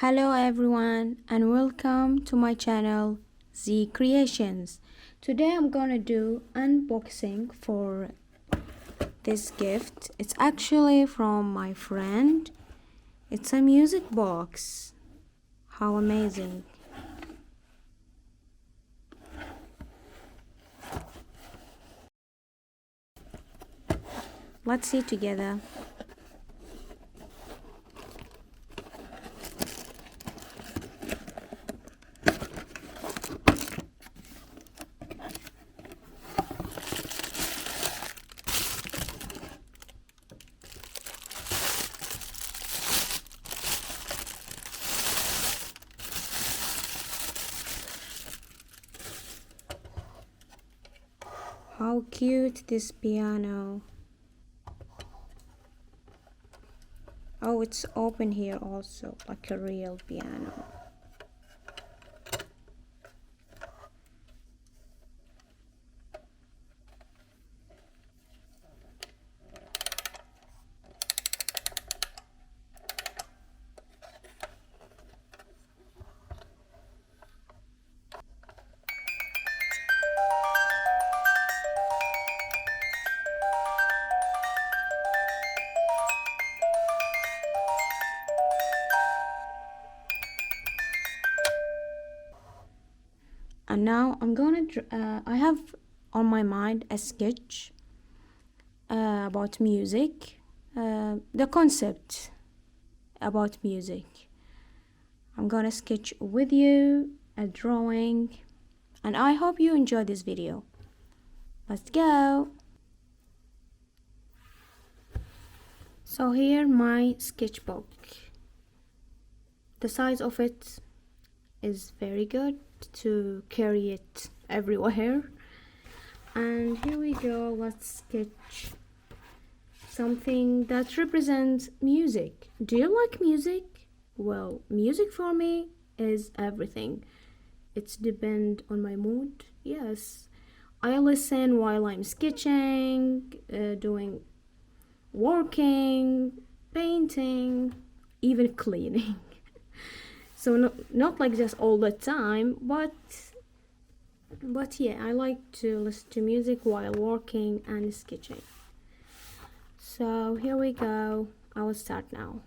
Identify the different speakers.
Speaker 1: Hello everyone and welcome to my channel Z Creations. Today I'm gonna do unboxing for this gift. It's actually from my friend. It's a music box. How amazing. Let's see together. How cute this piano. Oh, it's open here also, like a real piano. And now I'm gonna I have on my mind a sketch about music, the concept about music. I'm gonna sketch with you a drawing, and I hope you enjoy this video. Let's go. So here my sketchbook. The size of it is very good to carry it everywhere. And here we go. Let's sketch something that represents music. Do you like music? Well, music for me is everything. It's depend on my mood. Yes, I listen while I'm sketching, doing working, painting, even cleaning. So not like just all the time, but yeah, I like to listen to music while working and sketching. So here we go. I will start now.